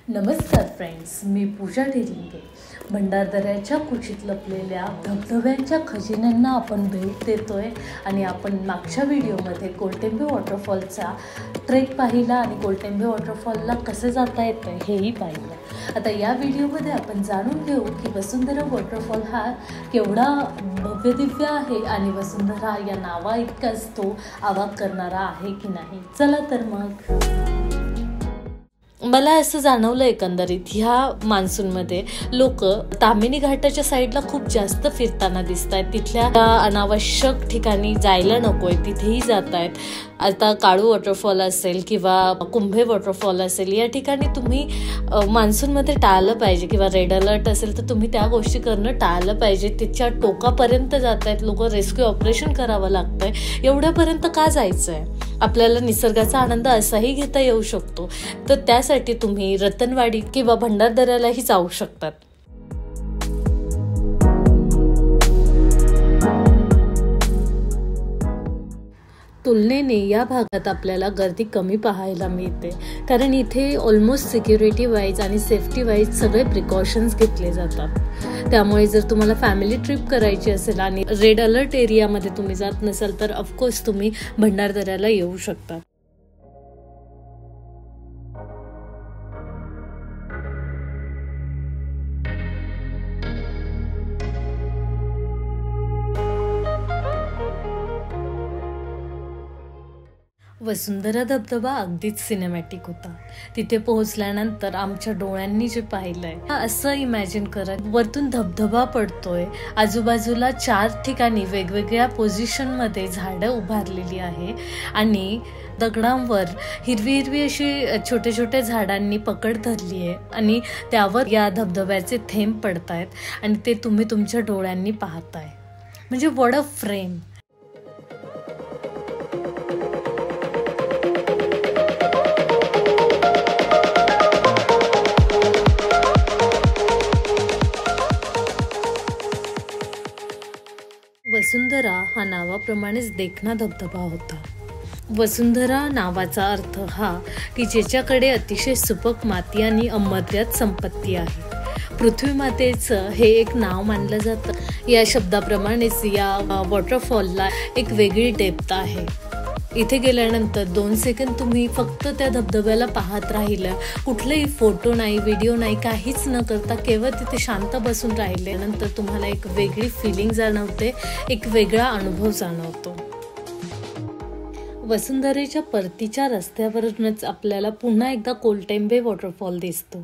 नमस्कार फ्रेंड्स, मी पूजा ढेरिंगे। भंडारदऱ्याच्या कुशीत लपलेल्या धबधब्यांच्या खजिन्यांना आपण भेट देतोय आणि आपण मागच्या व्हिडिओमध्ये कोलटेंबे वॉटरफॉलचा ट्रेक पाहिला आणि कोलटेंबे वॉटरफॉलला कसं जाता येतं हेही पाहिलं। आता या व्हिडिओमध्ये आपण जाणून घेऊ की वसुंधरा वॉटरफॉल हा केवढा भव्य दिव्य आहे आणि वसुंधरा या नावा इतकाच तो आवाक करणारा आहे की नाही। चला तर मग मला असं जाणवलं एकंदरीत ह्या मान्सूनमध्ये लोक तामिनी घाटाच्या साईडला खूप जास्त फिरताना दिसत आहेत। तिथल्या अनावश्यक ठिकाणी जायला नकोय तिथेही जात आहेत। आता काळू वॉटरफॉल असेल किंवा कुंभे वॉटरफॉल असेल या ठिकाणी तुम्ही मान्सूनमध्ये टाळलं पाहिजे किंवा रेड अलर्ट असेल तर तुम्ही त्या गोष्टी करणं टाळलं पाहिजे। तिच्या टोकापर्यंत जात आहेत लोक, रेस्क्यू ऑपरेशन करावं लागतंय, एवढ्यापर्यंत का जायचं आहे? आपल्याला निसर्गाचा आनंद असाही घेता येऊ शकतो। तर त्यासाठी तुम्ही रतनवाडी किंवा भंडारदऱ्यालाही जाऊ शकतात। तुलनेने या भागात आपल्याला गर्दी कमी पाहायला मिळते, कारण इथे ऑलमोस्ट सिक्युरिटी वाईज आणि सेफ्टी वाईज सगळे प्रिकॉशन्स घेतले जातात। त्यामुळे जर तुम्हाला फॅमिली ट्रिप करायची असेल आणि रेड अलर्ट एरियामध्ये तुम्ही जात नसाल तर ऑफकोर्स तुम्ही भंडारदऱ्याला येऊ शकता। वसुंधरा धबधबा अगदीच सिनेमॅटिक होता। तिथे पोहोचल्यानंतर आमच्या डोळ्यांनी जे पाहिलंय असं इमॅजिन करा, वरतून धबधबा पडतोय, आजूबाजूला 4 ठिकाणी वेगवेगळ्या पोझिशनमध्ये झाडं उभारलेली आहे आणि दगडांवर हिरवी हिरवी अशी छोट्या छोट्या झाडांनी पकड धरली आहे आणि त्यावर या धबधब्याचे थेंब पडतायत आणि ते तुम्ही तुमच्या डोळ्यांनी पाहताय। म्हणजे व्हॉट अ फ्रेम। वसुंधरा हा नावाप्रमाणेच देखणा धबधबा होता। वसुंधरा नावाचा अर्थ हा की ज्याच्याकडे अतिशय सुपक माती आणि अमर्याद संपत्ती आहे। पृथ्वी मातेचं हे एक नाव मानलं जातं। या शब्दाप्रमाणेच या वॉटरफॉलला एक वेगळी डेप्थ आहे। इथे गेल्यानंतर 2 सेकंद तुम्ही फक्त त्या धबधब्याला पाहत राहिलं, कुठलेही फोटो नाही, व्हिडिओ नाही, काहीच न करता केवळ तिथे शांत बसून राहिल्यानंतर तुम्हाला एक वेगळी फिलिंग जाणवते, एक वेगळा अनुभव जाणवतो। वसुंधरेच्या परतीच्या रस्त्यावरूनच आपल्याला पुन्हा एकदा कोलटेंबे वॉटरफॉल दिसतो।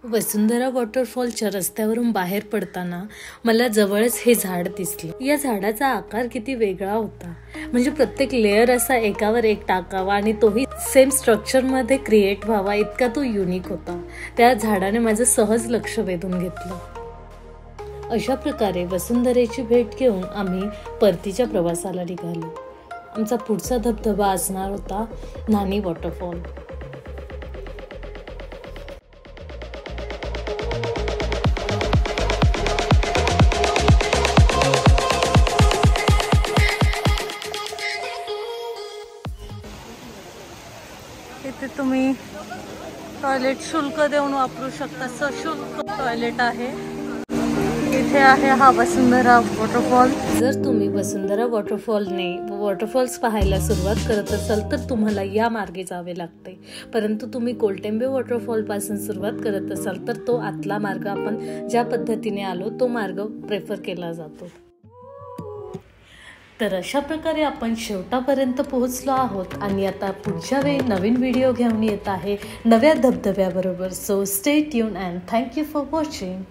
वसुंधरा वॉटरफॉलच्या रस्त्यावरून बाहेर पडताना मला जवळच हे झाड दिसले। या झाडाचा आकार किती वेगळा होता, म्हणजे प्रत्येक लेअर असा एकावर एक टाकावा आणि तोही सेम स्ट्रक्चरमध्ये क्रिएट व्हावा इतका तो युनिक होता। त्या झाडाने माझं सहज लक्ष वेधून घेतलं। अशा प्रकारे वसुंधरेची भेट घेऊन आम्ही परतीच्या प्रवासाला निघालो। आमचा पुढचा धबधबा असणार होता नानी वॉटरफॉल। इथे तुम्ही टॉयलेट शुल्क देऊन वापरू शकता, सशुल्क टॉयलेट आहे। इथे आहे हा वसुंधरा वॉटरफॉल। जर तुम्ही वसुंधरा वॉटरफॉल्स पाहायला सुरुवात करत असाल तर तुम्हाला या मार्गे जावे लागते, परंतु तुम्ही कोलटेंबे वॉटरफॉल पासून सुरुवात करत असाल तर तो आतला मार्ग आपण ज्या पद्धतीने आलो तो मार्ग प्रेफर केला जातो। तर अशा प्रकारे आपण शेवटापर्यंत पोहोचलो आहोत आणि आता पुढच्या वेळी नवीन व्हिडिओ घेऊन येत आहे नव्या धबधब्याबरोबर। So stay tune and thank you for watching.